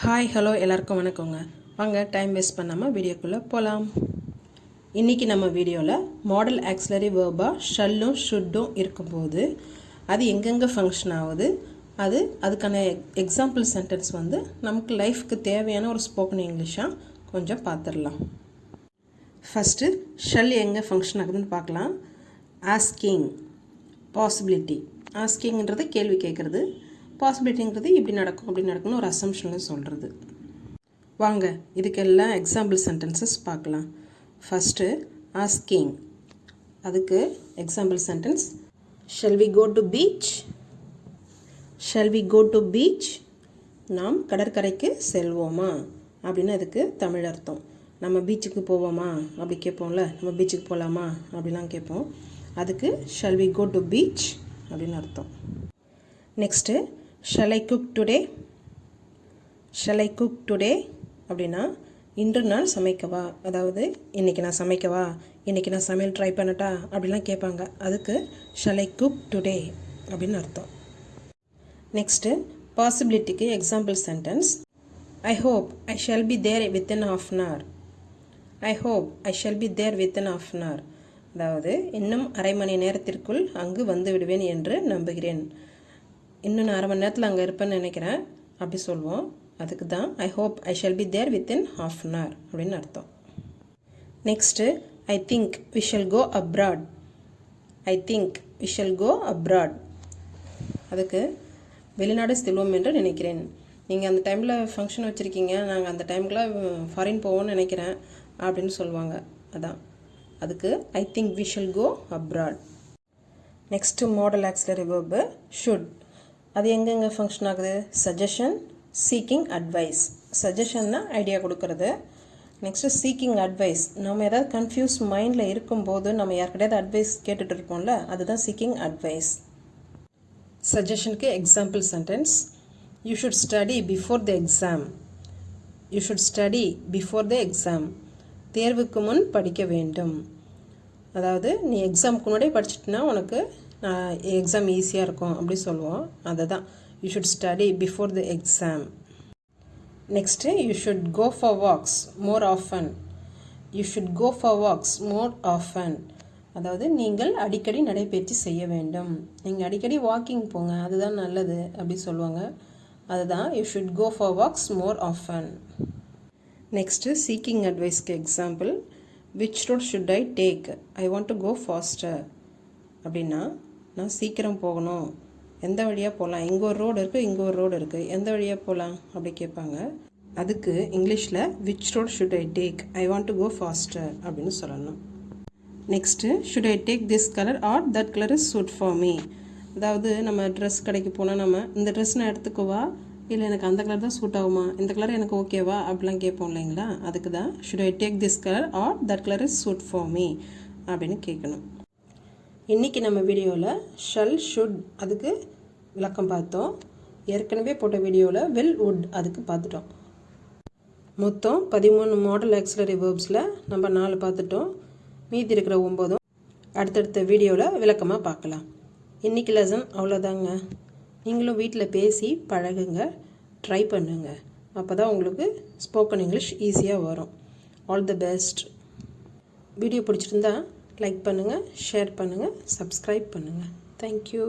Hi hello எல்லாருக்கும் வணக்கங்க. வாங்க டைம் வேஸ்ட் பண்ணாமல் வீடியோக்குள்ளே போகலாம். இன்றைக்கி நம்ம வீடியோவில் மாடல் ஆக்ஸிலரி வேர்பாக ஷல்லும் ஷுட்டும் இருக்கும்போது அது எங்கெங்கே ஃபங்க்ஷன் ஆகுது, அதுக்கான எக்ஸாம்பிள் சென்டென்ஸ் நமக்கு லைஃப்க்கு தேவையான ஒரு ஸ்போக்கன் இங்கிலீஷாக கொஞ்சம் பார்த்துடலாம். ஃபஸ்ட்டு ஷல் எங்கே ஃபங்க்ஷன் ஆகுதுன்னு பார்க்கலாம். Asking, possibility. ஆஸ்கிங்கிறது கேள்வி கேட்குறது, பாசிபிலிட்டிங்கிறது இப்படி நடக்கும் அப்படி நடக்கும்னு ஒரு அசம்ஷனில் சொல்கிறது. வாங்க இதுக்கெல்லாம் எக்ஸாம்பிள் சென்டென்சஸ் பார்க்கலாம். ஃபஸ்ட்டு ஆஸ்கிங், அதுக்கு example sentence shall we go to beach. Shall we go to beach, நாம் கடற்கரைக்கு செல்வோமா அப்படின்னு அதுக்கு தமிழ் அர்த்தம். நம்ம பீச்சுக்கு போவோமா அப்படி கேட்போம்ல, நம்ம பீச்சுக்கு போகலாமா அப்படிலாம் கேட்போம். அதுக்கு shall we go to beach அப்படின்னு அர்த்தம். Next shall I cook today. Shall I cook today அப்படின்னா இன்று நான் சமைக்கவா, அதாவது இன்றைக்கி நான் சமைக்கவா, இன்றைக்கி நான் சமையல் ட்ரை பண்ணட்டா அப்படிலாம் கேட்பாங்க. அதுக்கு ஷல் ஐ குக் டுடே அப்படின்னு அர்த்தம். நெக்ஸ்ட்டு பாசிபிலிட்டிக்கு example sentence I hope I shall be there within half an hour. I hope I shall be there within half an hour, அதாவது இன்னும் அரை மணி நேரத்திற்குள் அங்கு வந்து விடுவேன் என்று நம்புகிறேன். இன்னும் நான் அரை மணி நேரத்தில் அங்கே இருப்பேன்னு நினைக்கிறேன் அப்படி சொல்லுவோம். அதுக்கு தான் I hope I shall be there within half an hour அப்படின்னு அர்த்தம். Next I think we shall go abroad. I think we shall go abroad, அதுக்கு வெளிநாடு செல்வோம் என்று நினைக்கிறேன். நீங்கள் அந்த டைமில் ஃபங்க்ஷன் வச்சுருக்கீங்க, நாங்கள் அந்த டைமுக்குள்ள ஃபாரின் போவோம்னு நினைக்கிறேன் அப்படின்னு சொல்லுவாங்க. அதான் அதுக்கு I think we shall go abroad. Next model auxiliary verb should. அது எங்கெங்கே ஃபங்க்ஷன் ஆகுது? Suggestion, seeking advice. சஜஷன்னா ஐடியா கொடுக்கறது. நெக்ஸ்ட்டு சீக்கிங் அட்வைஸ், நம்ம ஏதாவது கன்ஃபியூஸ் மைண்டில் இருக்கும்போது நம்ம யாருக்கிட்டையாவது அட்வைஸ் கேட்டுட்டு இருப்போம்ல, அதுதான் சீக்கிங் அட்வைஸ். சஜஷனுக்கு example sentence you should study before the exam. You should study before the exam, தேர்வுக்கு முன் படிக்க வேண்டும். அதாவது நீ எக்ஸாமுக்கு முன்னாடி படிச்சிட்டினா உனக்கு எக்ஸாம் ஈஸியாக இருக்கும் அப்படி சொல்லுவோம். அதை தான் you should study before the exam. Next you should go for walks more often. You should go for walks more often, அதாவது நீங்கள் அடிக்கடி நடைபயிற்சி செய்ய வேண்டும். நீங்கள் அடிக்கடி வாக்கிங் போங்க, அதுதான் நல்லது அப்படி சொல்லுவாங்க. அதுதான் you should go for walks more often. Next seeking அட்வைஸ்க்கு example which road should I take, I want to go faster. அப்படின்னா நான் சீக்கிரம் போகணும், எந்த வழியாக போகலாம், இங்கே ஒரு ரோடு இருக்குது இங்கே ஒரு ரோடு இருக்குது, எந்த வழியாக போகலாம் அப்படி கேட்பாங்க. அதுக்கு இங்கிலீஷில் which road should I take, I want to go faster அப்படின்னு சொல்லணும். Next should I take this colour or that colour is suit for me. அதாவது நம்ம ட்ரெஸ் கடைக்கு போனால் நம்ம இந்த ட்ரெஸ் நான் எடுத்துக்குவா, இல்லை எனக்கு அந்த கலர் தான் சூட் ஆகுமா, இந்த கலர் எனக்கு ஓகேவா அப்படிலாம் கேட்போம் இல்லைங்களா. அதுக்கு தான் should I take this colour or that colour is suit for me அப்படின்னு கேட்கணும். இன்றைக்கி நம்ம வீடியோவில் ஷல் ஷுட் அதுக்கு விளக்கம் பார்த்தோம். ஏற்கனவே போட்ட வீடியோவில் வில் வுட் அதுக்கு பார்த்துட்டோம். மொத்தம் 13 மாடல் ஆக்ஸிலரி வேர்ப்ஸில் நம்ம 4 பார்த்துட்டோம். மீதி இருக்கிற 9 அடுத்தடுத்த வீடியோவில் விளக்கமாக பார்க்கலாம். இன்றைக்கி லெசன் அவ்வளோதாங்க. நீங்களும் வீட்டில் பேசி பழகுங்க, ட்ரை பண்ணுங்க. அப்போ தான் உங்களுக்கு ஸ்போக்கன் இங்கிலீஷ் ஈஸியாக வரும். All the best. வீடியோ பிடிச்சிருந்தா லைக் பண்ணுங்கள், ஷேர் பண்ணுங்கள், சப்ஸ்கிரைப் பண்ணுங்கள். தேங்க்யூ.